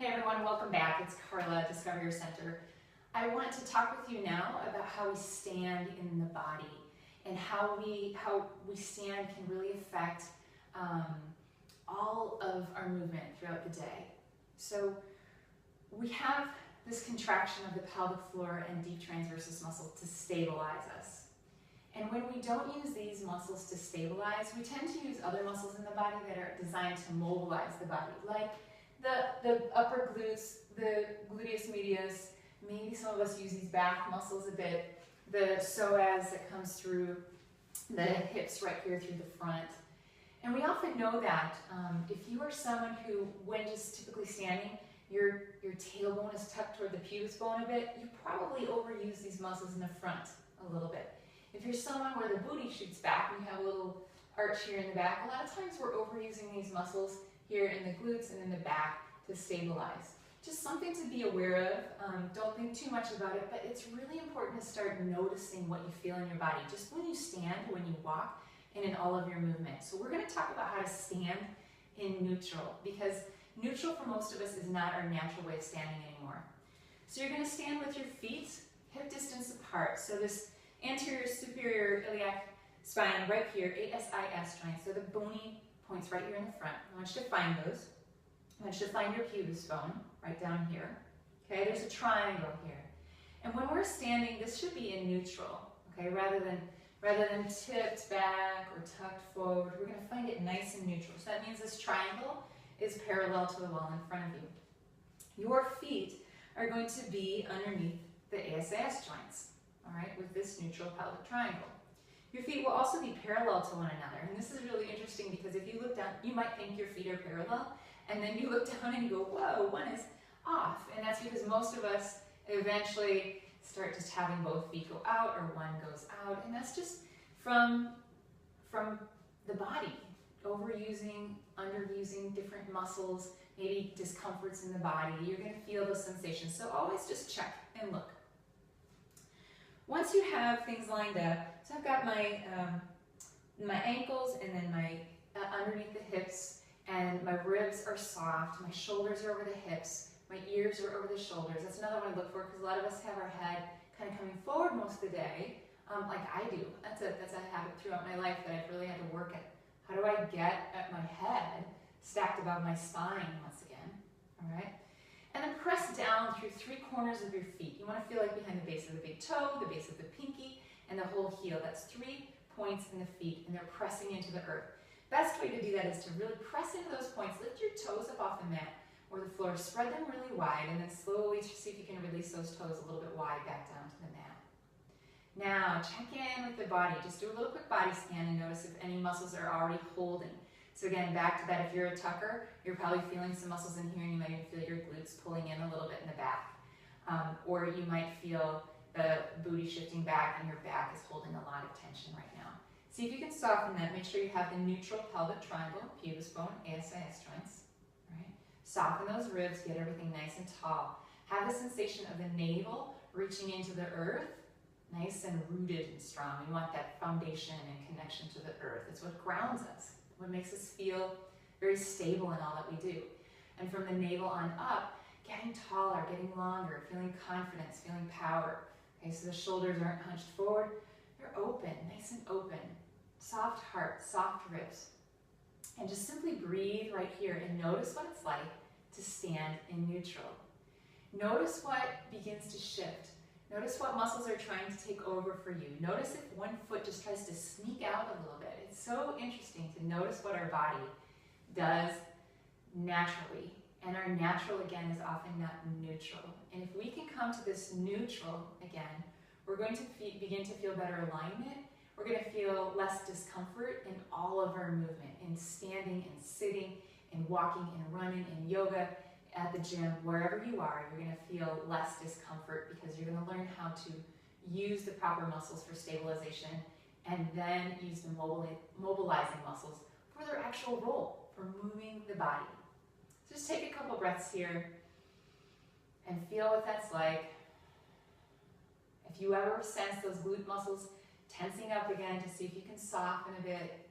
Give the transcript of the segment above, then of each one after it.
Hey everyone, welcome back. It's Carla at Discover Your Center. I want to talk with you now about how we stand in the body and how we stand can really affect all of our movement throughout the day. So we have this contraction of the pelvic floor and deep transversus muscle to stabilize us. And when we don't use these muscles to stabilize, we tend to use other muscles in the body that are designed to mobilize the body, like the upper glutes, the gluteus medius. Maybe some of us use these back muscles a bit, the psoas that comes through the hips right here through the front. And we often know that if you are someone who, when just typically standing, your tailbone is tucked toward the pubis bone a bit, you probably overuse these muscles in the front a little bit. If you're someone where the booty shoots back and you have a little arch here in the back, a lot of times we're overusing these muscles here in the glutes and in the back to stabilize. Just something to be aware of. Don't think too much about it, but it's really important to start noticing what you feel in your body, just when you stand, when you walk, and in all of your movement. So we're going to talk about how to stand in neutral, because neutral for most of us is not our natural way of standing anymore. So you're going to stand with your feet hip distance apart. So this anterior superior iliac spine right here, ASIS joint, so the bony points right here in the front. I want you to find those. I want you to find your pubis bone right down here. Okay, there's a triangle here. And when we're standing, this should be in neutral, okay, rather than tipped back or tucked forward. We're going to find it nice and neutral. So that means this triangle is parallel to the wall in front of you. Your feet are going to be underneath the ASIS joints, all right, with this neutral pelvic triangle. Your feet will also be parallel to one another. And this is really interesting because if you look down, you might think your feet are parallel, and then you look down and you go, whoa, one is off. And that's because most of us eventually start just having both feet go out or one goes out. And that's just from the body, overusing, underusing different muscles, maybe discomforts in the body. You're going to feel those sensations. So always just check and look. Once you have things lined up, so I've got my ankles and then my underneath the hips, and my ribs are soft, my shoulders are over the hips, my ears are over the shoulders. That's another one I look for because a lot of us have our head kind of coming forward most of the day, like I do. That's a habit throughout my life that I've really had to work at. How do I get at my head stacked above my spine once again, all right? And then press down through three corners of your feet. You want to feel like behind the base of the big toe, the base of the pinky, and the whole heel. That's 3 points in the feet, and they're pressing into the earth. Best way to do that is to really press into those points. Lift your toes up off the mat or the floor. Spread them really wide, and then slowly see if you can release those toes a little bit wide back down to the mat. Now, check in with the body. Just do a little quick body scan and notice if any muscles are already holding. So again, back to that, if you're a tucker, you're probably feeling some muscles in here, and you might even feel your glutes pulling in a little bit in the back. Or you might feel the booty shifting back, and your back is holding a lot of tension right now. See if you can soften that. Make sure you have the neutral pelvic triangle, pubis bone, ASIS joints. Right? Soften those ribs, get everything nice and tall. Have the sensation of the navel reaching into the earth, nice and rooted and strong. We want that foundation and connection to the earth. It's what grounds us, what makes us feel very stable in all that we do. And from the navel on up, getting taller, getting longer, feeling confidence, feeling power. Okay, so the shoulders aren't hunched forward, they're open, nice and open. Soft heart, soft ribs. And just simply breathe right here and notice what it's like to stand in neutral. Notice what begins to shift. Notice what muscles are trying to take over for you. Notice if one foot just tries to sneak out a little bit. It's so interesting to notice what our body does naturally. And our natural, again, is often not neutral. And if we can come to this neutral again, we're going to begin to feel better alignment. We're going to feel less discomfort in all of our movement, in standing and sitting and walking and running and yoga, at the gym, wherever you are. You're going to feel less discomfort because you're going to learn how to use the proper muscles for stabilization and then use the mobilizing muscles for their actual role, for moving the body. So just take a couple breaths here and feel what that's like. If you ever sense those glute muscles tensing up again, to see if you can soften a bit.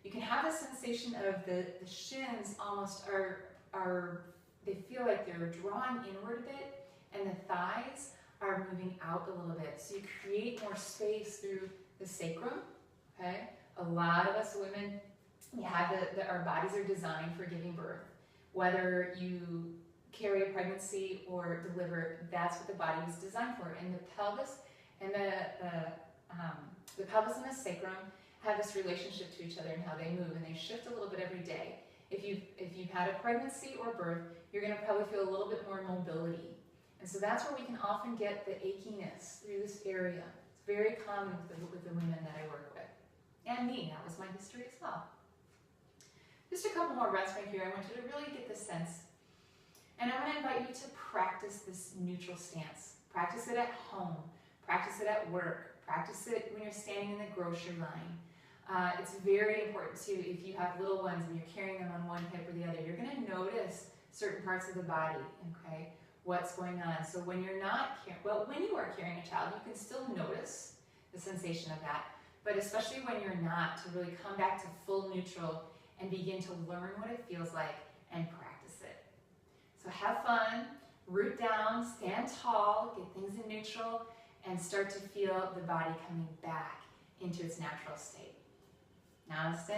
You can have a sensation of the shins almost are they feel like they're drawing inward a bit, and the thighs are moving out a little bit. So you create more space through the sacrum, okay? A lot of us women, we have our bodies are designed for giving birth. Whether you carry a pregnancy or deliver, that's what the body was designed for. And the pelvis and the pelvis and the sacrum have this relationship to each other and how they move, and they shift a little bit every day. If you've had a pregnancy or birth, you're going to probably feel a little bit more mobility. And so that's where we can often get the achiness through this area. It's very common with the women that I work with. And me, that was my history as well. Just a couple more breaths right here. I want you to really get this sense. And I'm going to invite you to practice this neutral stance. Practice it at home. Practice it at work. Practice it when you're standing in the grocery line. It's very important too, if you have little ones and you're carrying them on one hip or the other, you're going to notice certain parts of the body, okay? What's going on. So when you're not, when you are carrying a child, you can still notice the sensation of that. But especially when you're not, to really come back to full neutral and begin to learn what it feels like and practice it. So have fun, root down, stand tall, get things in neutral, and start to feel the body coming back into its natural state. Namaste.